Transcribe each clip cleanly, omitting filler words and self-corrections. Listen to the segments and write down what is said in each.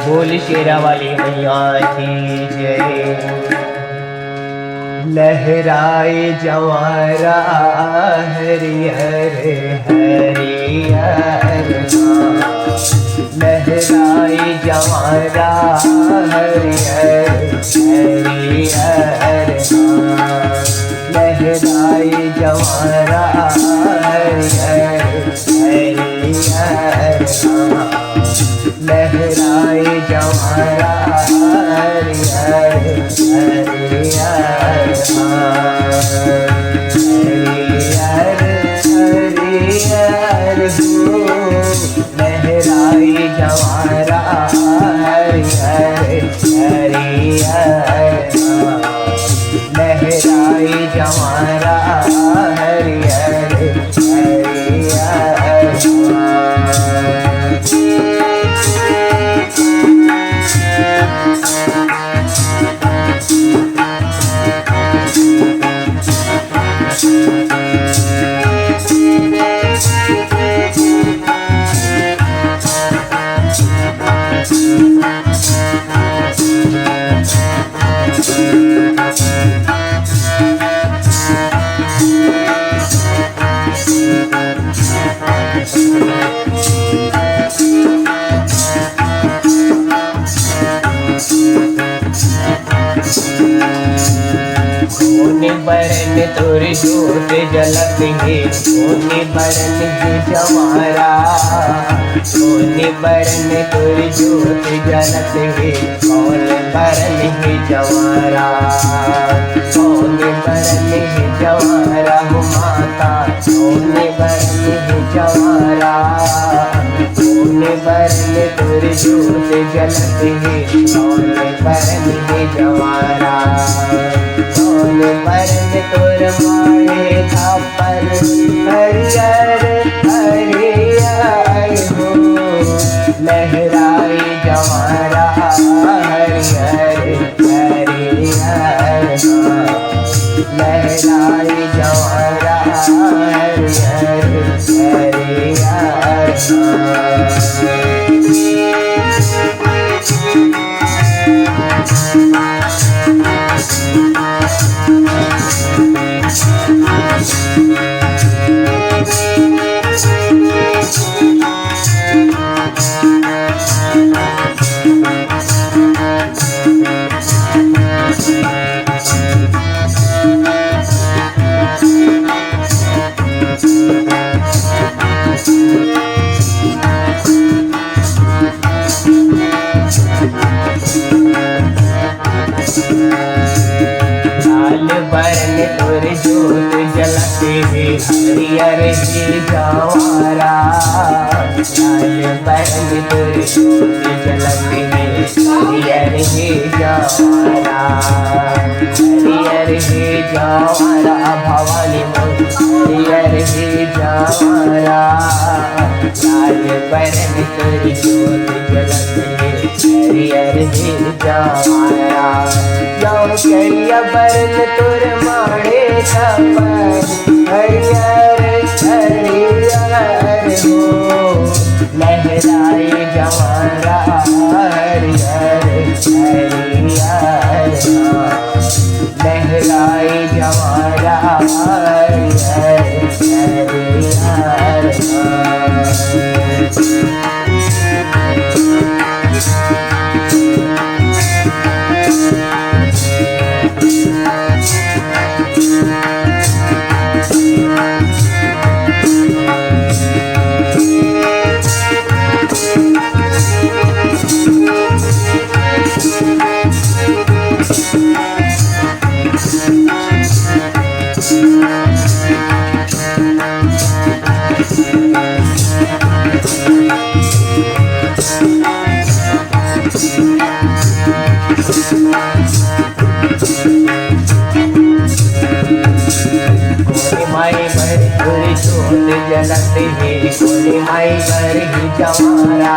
बोल शेरा वाली मैया की जय। लहराए जवारा हरिहर हरिहर, लहराए जवारा हरिहर हरिहर, लहराए जवारा हरिहर हरिहर, लहराए जवारा हरिहर हरिहर, हरिहर हरिहर हो, लहराए जवारा हरिहर हरिहर, लहराए जवारा हरिहर बरन तुर जोत जलत है, सोने बरन है जवारा, सोने बरन तुर जोत जलत है, कौन बरन है जवारा, कौन बरन है जवारा हो माता, कौन बरन है जवारा, कौन बरन तुर जोत जलत है, कौन बरन है जवारा, कौन बरन तुर मारे थापर हरिहर हरिहर हो, लहराए जवारा हरिहर हरिहर, लहराए जवारा हरिहर बरन तुर जोत जलते है हरिहर ही जवारा, लाल बरन तुर जोत जलते है हरिहर ही जवारा, हरिहर ही जवारा भवानी मोर हरिहर ही जवारा, लाल बरन तुर जोत जलते है हरिहर ही जवारा, करिया बरन तुर माड़े छपर हरिहर हरिहर हो, लहराए जवारा हरिहर हरिहर, लहराए जवारा हरिहर हरिहर। जलते है कोनी माई बर ही जवारा,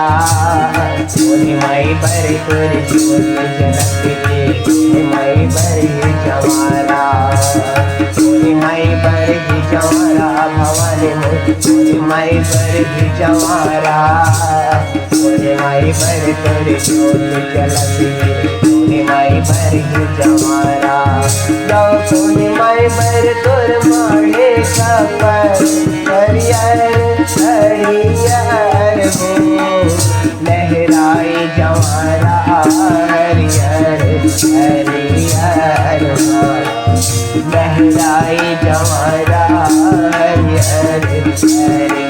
कोनी माई बर तुर जोत जलते है कोनी माई बर ही जवारा, कोनी माई बर ही जवारा भवानी मोर कोनी माई बर ही जवारा, कोनी बर तुर ज्योत जलती पूर्णिमाई बर ही जवारा जाओ पूर्णिमाई बर तुर माड़े कपर हरियर हरियर हो लहराई जवारा हरियर हरियर लहराई जवारा हरियर हरियर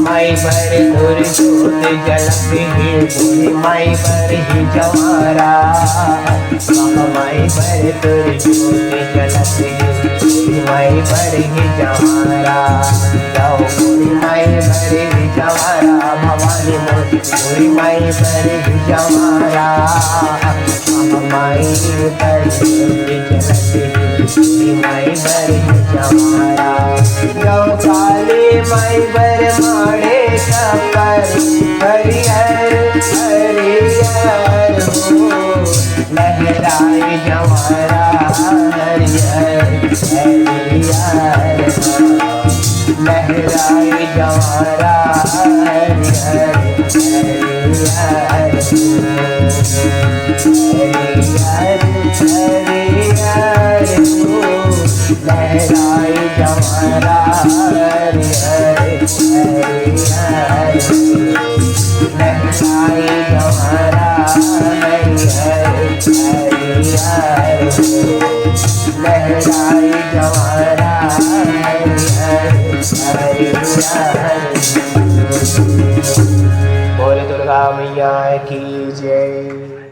माई बर तुर ज्योत जलती पूर्णिमाई बर ही जवारा माई बर तुर ज्योत जलती पूर्णिमाई बर ही जवारा जाओ पूर्णिमाई बर ही जवारा भवानी मोरी पूर्णिमाई बर ही जवारा माई बर जलती पूर्णिमाई बर ही जवारा जाओ काली माई बर माड़े कपर हरियर हरियर हो लहराई जवारा हरियर हरियर लहराई जवारा हरियर हरियर हरियर हरियर हो लहराई जवारा हरियर हरियर लहराई जवारा हरियर हरियर लहराई जवारा हरियर हरियर। बोले दुर्गा मैया की जय।